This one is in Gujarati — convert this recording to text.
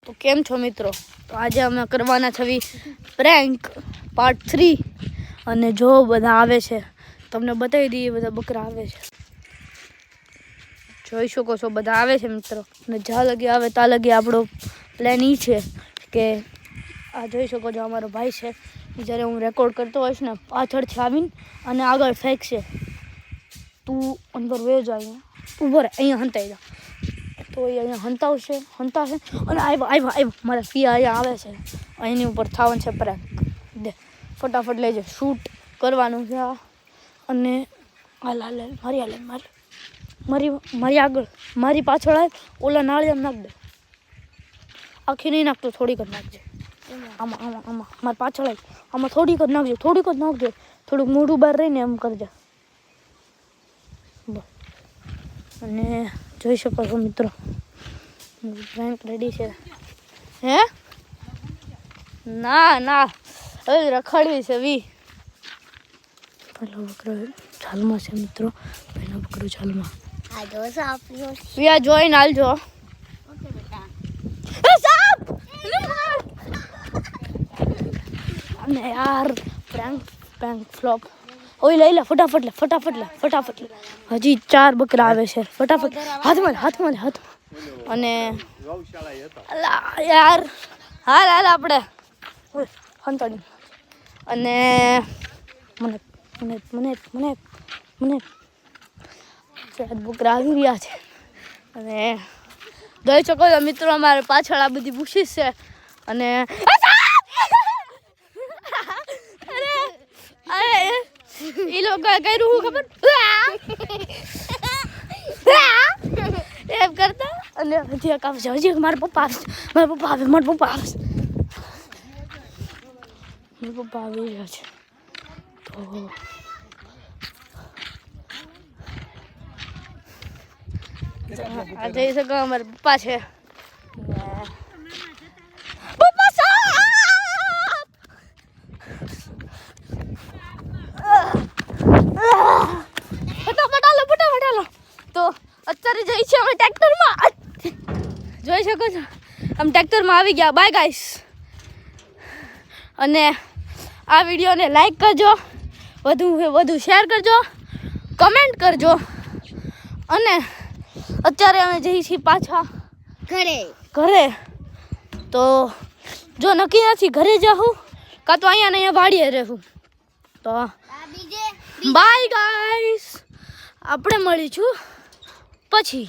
તો કેમ છો મિત્રો? તો આજે અમે કરવાના છે પ્રેન્ક પાર્ટ 3 અને જો બધા આવે છે તમને બતાવી દઈએ. બધા બકરા આવે છે, જોઈ શકો છો બધા આવે છે મિત્રો. અને જ્યાં લગી આવે ત્યાં લગી આપણો પ્લાન એ છે કે આ જોઈ શકો છો અમારો ભાઈ છે, જ્યારે હું રેકોર્ડ કરતો હોઈશ ને પાછળથી આવીને અને આગળ ફેંકશે. તું અંદર વયો જા, અહીંયા ઊભો રહે, અહીંયા હંતાઈ જા. તો એ અહીંયા હંતાવશે અને આવ્યો મારા પિયા અહીંયા આવે છે. અહીંની ઉપર થવાનું છે પ્રેન્ક. દે ફટાફટ લેજે, શૂટ કરવાનું છે. અને હાલ મારી આગળ મારી પાછળ આવે, ઓલા નાળિયેર નાખ દે. આખી નહીં નાખતો, થોડીક જ નાખજે. આમાં મારી પાછળ આવી, આમાં થોડીક જ નાખજો. થોડુંક મોઢું બહાર રહીને એમ કરજે. અને જોઈ શકો છો મિત્રો પ્રેન્ક રેડી છે. હે ના હવે રખડવી છે પહેલો બકરો ઝાલમાં છે મિત્રો. પહેલો બકરો ઝાલમાં વિયા જોઈને હાલજો. અને યાર પ્રેન્ક ફ્લોપ. ઓય લઈ લે ફટાફટ લે. હજી 4 બકરા આવે છે. ફટાફટ હાથમાં. અને યાર હાલ આપણે હંતાડી. અને મને 4 બકરા આવી રહ્યા છે. અને જોઈ શકો છો મિત્રો અમારે પાછળ આ બધી બુશીસ છે. અને એ લોકો કર્યું ખબર એમ કરતા. અને હજી એક આવશે, મારા પપ્પા આવી રહ્યા છે. તો આ જઈ શકો અમારા પપ્પા છે. તો અત્યારે જઈ છે અમે ટ્રેક્ટરમાં. જોઈ શકો છો અમે ટ્રેક્ટરમાં આવી ગયા. Bye guys. અને આ વિડીયોને લાઈક કરજો, વધુ શેર કરજો, કમેન્ટ કરજો. અને અત્યારે અમે જઈએ છીએ પાછા ઘરે. તો જો નક્કી નથી ઘરે જાઉં કાં તો અહીંયા વાડીએ રહેવું. તો બાય ગાઈસ, આપણે મળીશું પછી.